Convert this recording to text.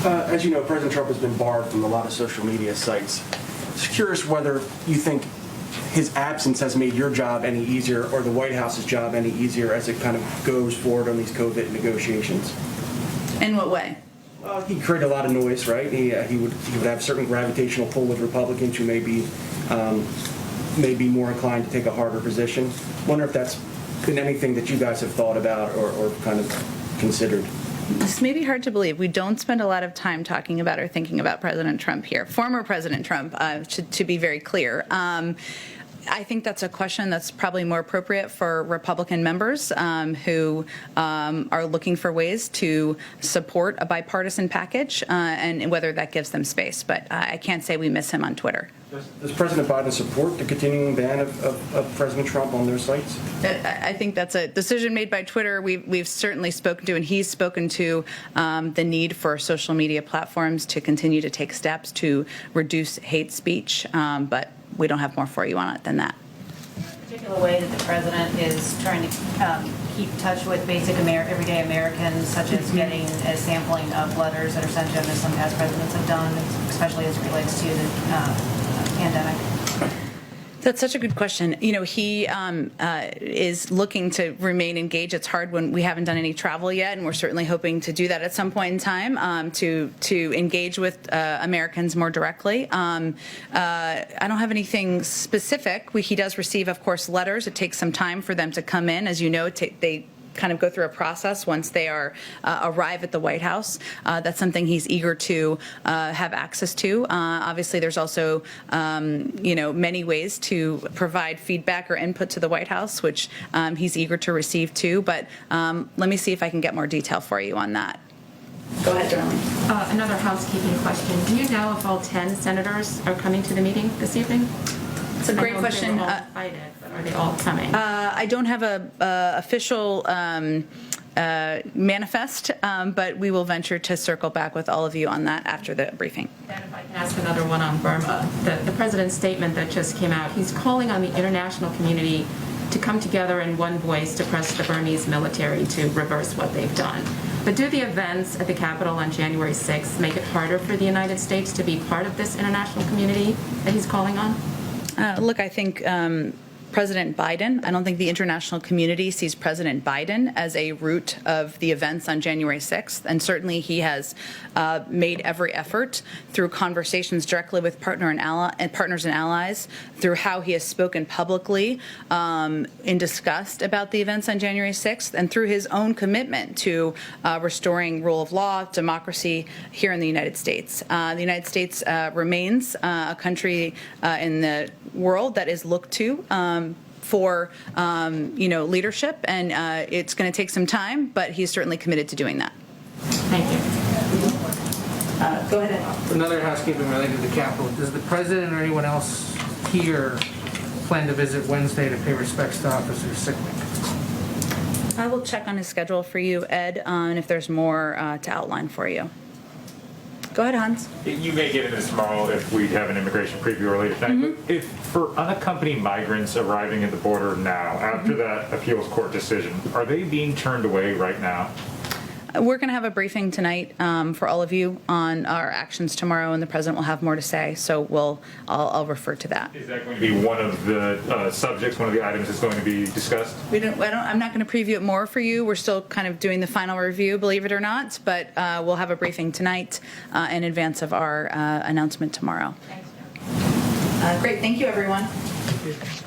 As you know, President Trump has been barred from a lot of social media sites. Just curious whether you think his absence has made your job any easier or the White House's job any easier as it kind of goes forward on these COVID negotiations. In what way? He created a lot of noise, right? He would have certain gravitational pull with Republicans who may be more inclined to take a harder position. Wonder if that's been anything that you guys have thought about or kind of considered. This may be hard to believe. We don't spend a lot of time talking about or thinking about President Trump here. Former President Trump, to be very clear. I think that's a question that's probably more appropriate for Republican members who are looking for ways to support a bipartisan package and whether that gives them space. But I can't say we miss him on Twitter. Does President Biden support the continuing ban of President Trump on their sites? I think that's a decision made by Twitter. We've certainly spoken to, and he's spoken to, the need for social media platforms to continue to take steps to reduce hate speech, but we don't have more for you on it than that. Particular way that the president is trying to keep touch with basic everyday Americans, such as getting a sampling of letters that are sent to him, as some past presidents have done, especially as it relates to the pandemic? That's such a good question. You know, he is looking to remain engaged. It's hard when we haven't done any travel yet, and we're certainly hoping to do that at some point in time to engage with Americans more directly. I don't have anything specific. He does receive, of course, letters. It takes some time for them to come in. As you know, they kind of go through a process once they arrive at the White House. That's something he's eager to have access to. Obviously, there's also many ways to provide feedback or input to the White House, which he's eager to receive too. But let me see if I can get more detail for you on that. Go ahead, Darlene. Another housekeeping question. Do you know if all 10 senators are coming to the meeting this evening? It's a great question. All invited, but are they all coming? I don't have a official manifest, but we will venture to circle back with all of you on that after the briefing. And if I can ask another one on Burma, the president's statement that just came out, he's calling on the international community to come together in one voice to press the Burmese military to reverse what they've done. But do the events at the Capitol on January 6th make it harder for the United States to be part of this international community that he's calling on? Look, I think President Biden, I don't think the international community sees President Biden as a root of the events on January 6th. And certainly he has made every effort through conversations directly with partners and allies, through how he has spoken publicly in disgust about the events on January 6th, and through his own commitment to restoring rule of law, democracy here in the United States. The United States remains a country in the world that is looked to for leadership, and it's going to take some time, but he's certainly committed to doing that. Thank you. Go ahead. Another housekeeping related to the Capitol. Does the president or anyone else here plan to visit Wednesday to pay respects to Officer Sicknick? I will check on his schedule for you, Ed, and if there's more to outline for you. Go ahead, Hans. You may get into this tomorrow if we have an immigration preview or later tonight. But if for unaccompanied migrants arriving at the border now, after that appeals court decision, are they being turned away right now? We're going to have a briefing tonight for all of you on our actions tomorrow, and the president will have more to say. So I'll refer to that. Is that going to be one of the subjects, one of the items that's going to be discussed? I'm not going to preview it more for you. We're still kind of doing the final review, believe it or not. But we'll have a briefing tonight in advance of our announcement tomorrow. Thanks, Great. Thank you, everyone. Thank you.